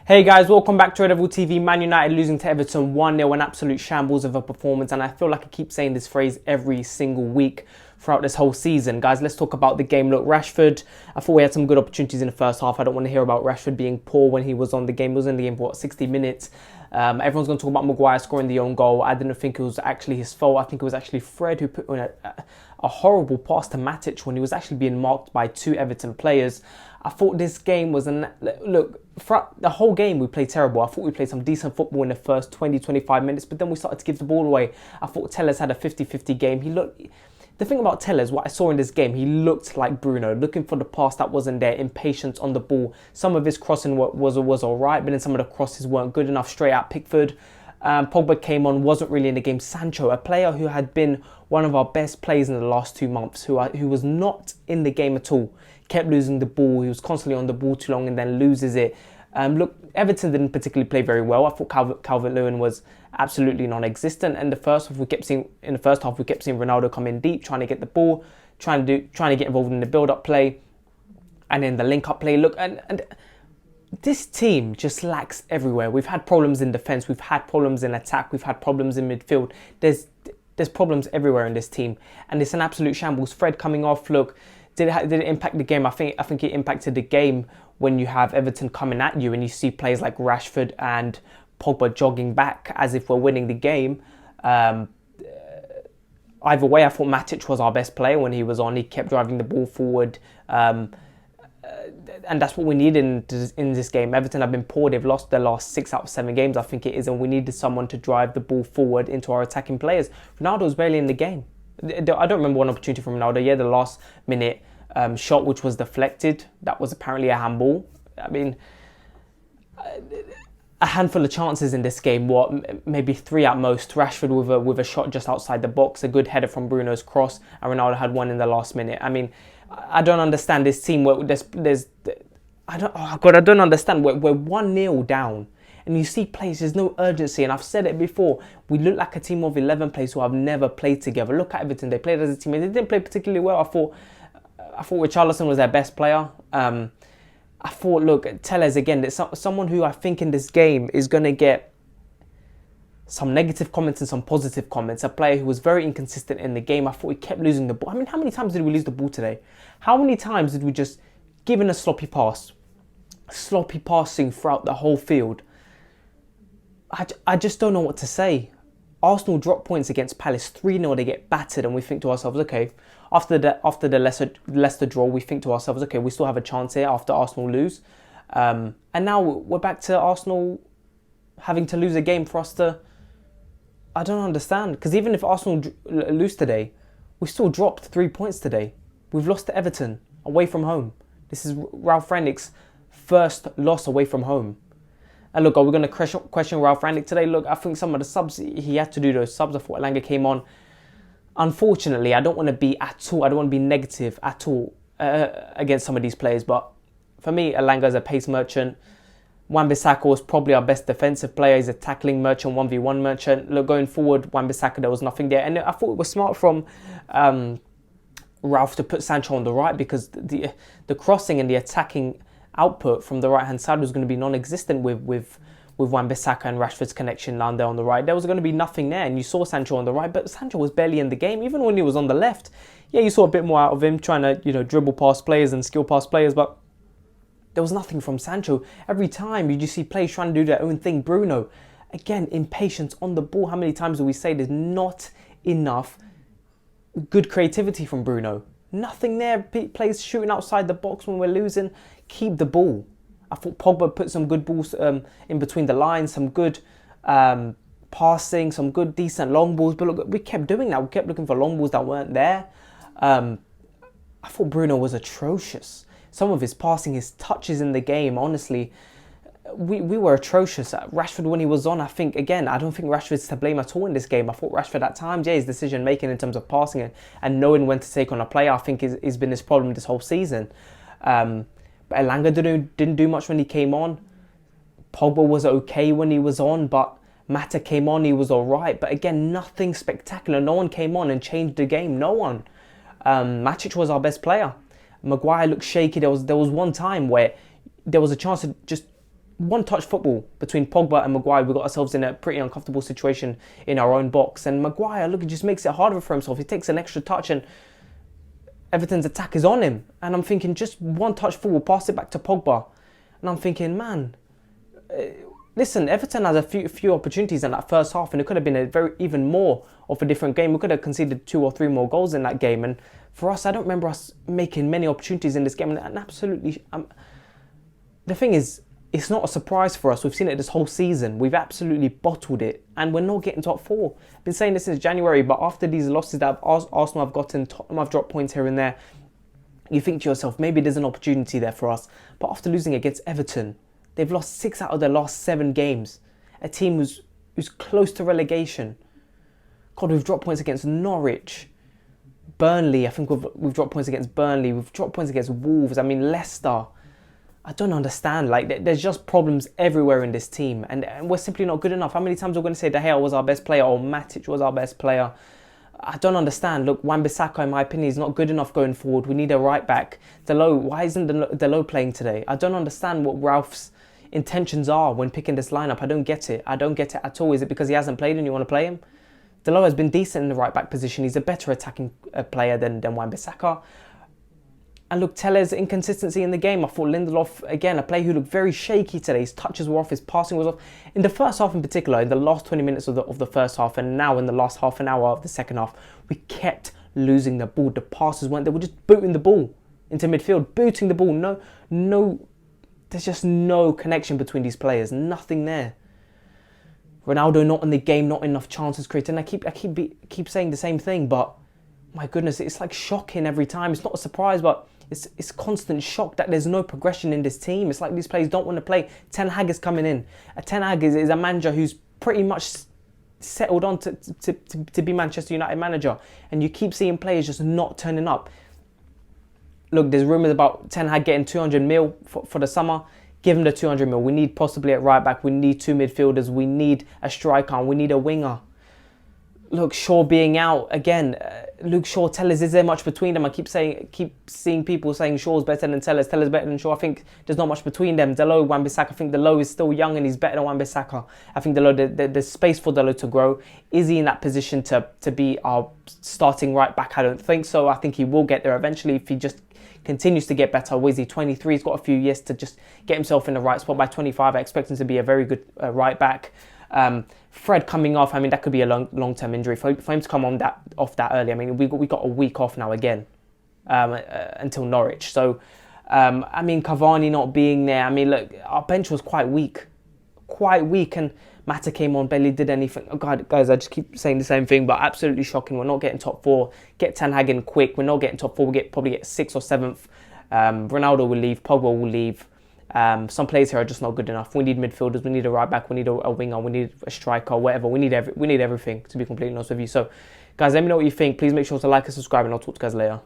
Hey guys, welcome back to Red Devil TV. Man United losing to Everton 1-0, an absolute shambles of a performance, and I feel like I keep saying this phrase every single week throughout this whole season. Guys, let's talk about the game. Look, Rashford, I thought we had some good opportunities in the first half. I don't want to hear about Rashford being poor when he was on the game. He was in the game for, 60 minutes? Everyone's going to talk about Maguire scoring the own goal. I didn't think it was actually his fault. I think it was actually Fred who put in a horrible pass to Matic when he was actually being marked by two Everton players. I thought this game was look, throughout the whole game we played terrible. I thought we played some decent football in the first 20-25 minutes, but then we started to give the ball away. I thought Telles had a 50-50 game. The thing about Telles, what I saw in this game, he looked like Bruno, looking for the pass that wasn't there, impatient on the ball. Some of his crossing was all right, but then some of the crosses weren't good enough straight at Pickford. Pogba came on, wasn't really in the game. Sancho, a player who had been one of our best players in the last 2 months, who was not in the game at all. Kept losing the ball. He was constantly on the ball too long and then loses it. Look, Everton didn't particularly play very well. I thought Calvert-Lewin was absolutely non-existent. And in the first half, we kept seeing Ronaldo come in deep, trying to get the ball, trying to get involved in the build-up play, and then the link-up play. Look, and this team just lacks everywhere. We've had problems in defence. We've had problems in attack. We've had problems in midfield. There's problems everywhere in this team, and it's an absolute shambles. Fred coming off. Look, did it impact the game? I think it impacted the game when you have Everton coming at you and you see players like Rashford and Pogba jogging back as if we're winning the game. Either way, I thought Matic was our best player when he was on. He kept driving the ball forward. And that's what we needed in this game. Everton have been poor. They've lost their last 6 out of 7 games, I think it is, and we needed someone to drive the ball forward into our attacking players. Ronaldo was barely in the game. I don't remember one opportunity from Ronaldo. Yeah, the last minute shot which was deflected. That was apparently a handball. I mean, a handful of chances in this game. Maybe 3 at most. Rashford with a shot just outside the box, a good header from Bruno's cross, and Ronaldo had one in the last minute. I mean, I don't understand this team. I don't understand. We're 1-0 down. And you see players, there's no urgency. And I've said it before, we look like a team of 11 players who have never played together. Look at Everton, they played as a team and they didn't play particularly well. I thought Richarlison was their best player. I thought, look, Telles again, there's someone who I think in this game is going to get some negative comments and some positive comments. A player who was very inconsistent in the game. I thought we kept losing the ball. I mean, how many times did we lose the ball today? How many times did we just give in a sloppy pass? Sloppy passing throughout the whole field. I just don't know what to say. Arsenal drop points against Palace 3-0. They get battered, and we think to ourselves, okay, after the Leicester draw, we think to ourselves, okay, we still have a chance here after Arsenal lose. And now we're back to Arsenal having to lose a game for us to... I don't understand. Because even if Arsenal lose today, we still dropped 3 points today. We've lost to Everton away from home. This is Ralph Rangnick's first loss away from home. And look, are we going to question Ralph Rangnick today? Look, I think some of the subs, he had to do those subs. I thought Elanga came on. Unfortunately, I don't want to be negative at all against some of these players. But for me, Elanga is a pace merchant. Wan-Bissaka was probably our best defensive player. He's a tackling merchant, 1v1 merchant. Look, going forward, Wan-Bissaka, there was nothing there. And I thought it was smart from Ralph to put Sancho on the right, because the crossing and the attacking output from the right-hand side was going to be non-existent with Wan-Bissaka and Rashford's connection down there on the right. There was going to be nothing there, and you saw Sancho on the right, but Sancho was barely in the game. Even when he was on the left, yeah, you saw a bit more out of him, trying to dribble past players and skill past players, but there was nothing from Sancho. Every time you just see players trying to do their own thing. Bruno, again, impatience on the ball. How many times do we say there's not enough good creativity from Bruno? Nothing there. Players shooting outside the box when we're losing. Keep the ball. I thought Pogba put some good balls in between the lines, some good passing, some good decent long balls. But look, we kept doing that. We kept looking for long balls that weren't there. I thought Bruno was atrocious. Some of his passing, his touches in the game, honestly, we were atrocious. Rashford, when he was on, I don't think Rashford's to blame at all in this game. I thought Rashford at times, his decision making in terms of passing and knowing when to take on a player, I think has been his problem this whole season. But Elanga didn't do much when he came on. Pogba was okay when he was on, but Mata came on, he was alright. But again, nothing spectacular. No one came on and changed the game. No one. Matic was our best player. Maguire looked shaky. There was one time where there was a chance to just one-touch football between Pogba and Maguire. We got ourselves in a pretty uncomfortable situation in our own box. And Maguire, look, it just makes it harder for himself. He takes an extra touch and Everton's attack is on him. And I'm thinking, just one-touch football, pass it back to Pogba. And I'm thinking, man, listen, Everton has a few opportunities in that first half, and it could have been even more of a different game. We could have conceded 2 or 3 more goals in that game. And for us, I don't remember us making many opportunities in this game. And absolutely, the thing is, it's not a surprise for us. We've seen it this whole season. We've absolutely bottled it, and we're not getting top 4. I've been saying this since January, but after these losses that Arsenal have gotten, Tottenham have dropped points here and there, you think to yourself, maybe there's an opportunity there for us. But after losing against Everton, they've lost 6 out of their last 7 games. A team who's close to relegation. God, we've dropped points against Norwich. Burnley, I think we've dropped points against Burnley. We've dropped points against Wolves. I mean, Leicester. I don't understand. Like, there's just problems everywhere in this team. And we're simply not good enough. How many times we're going to say De Gea was our best player or Matic was our best player? I don't understand. Look, Wan-Bissaka, in my opinion, is not good enough going forward. We need a right back. Dalot, why isn't Dalot playing today? I don't understand what Ralph's intentions are when picking this lineup. I don't get it. I don't get it at all. Is it because he hasn't played and you want to play him? Dalot has been decent in the right back position. He's a better attacking player than Wan-Bissaka. And look, Tellez, inconsistency in the game. I thought Lindelof, again, a player who looked very shaky today. His touches were off, his passing was off. In the first half in particular, in the last 20 minutes of the first half, and now in the last half an hour of the second half, we kept losing the ball. The passes weren't there. We're just booting the ball into midfield, booting the ball. No, there's just no connection between these players. Nothing there. Ronaldo not in the game, not enough chances created. And I keep saying the same thing, but my goodness, it's like shocking every time. It's not a surprise, but it's constant shock that there's no progression in this team. It's like these players don't want to play. Ten Hag is coming in. Ten Hag is a manager who's pretty much settled on to be Manchester United manager. And you keep seeing players just not turning up. Look, there's rumours about Ten Hag getting 200 mil for the summer. Give him the 200 mil. We need possibly at right back. We need 2 midfielders. We need a striker. And we need a winger. Look, Shaw being out again. Luke Shaw, Tellez, is there much between them? I keep seeing people saying Shaw's better than Tellez. Tellez better than Shaw. I think there's not much between them. Dalot, Wan-Bissaka. I think Dalot is still young and he's better than Wan-Bissaka. I think Dalot, there's space for Dalot to grow. Is he in that position to be our starting right back? I don't think so. I think he will get there eventually if he just continues to get better. What is he, 23? He's got a few years to just get himself in the right spot. By 25, I expect him to be a very good right back. Fred coming off, I mean, that could be a long-term injury. For him to come off that early, I mean, we got a week off now again until Norwich. So, I mean, Cavani not being there. I mean, look, our bench was quite weak, and Mata came on, barely did anything. Oh God, guys, I just keep saying the same thing, but absolutely shocking. We're not getting top 4. Get Ten Hag in quick. We're not getting top 4. We'll probably get 6th or 7th. Ronaldo will leave. Pogba will leave. Some players here are just not good enough. We need midfielders, we need a right back, we need a winger, we need a striker, whatever. We need everything, to be completely honest with you. So, guys, let me know what you think. Please make sure to like and subscribe, and I'll talk to you guys later.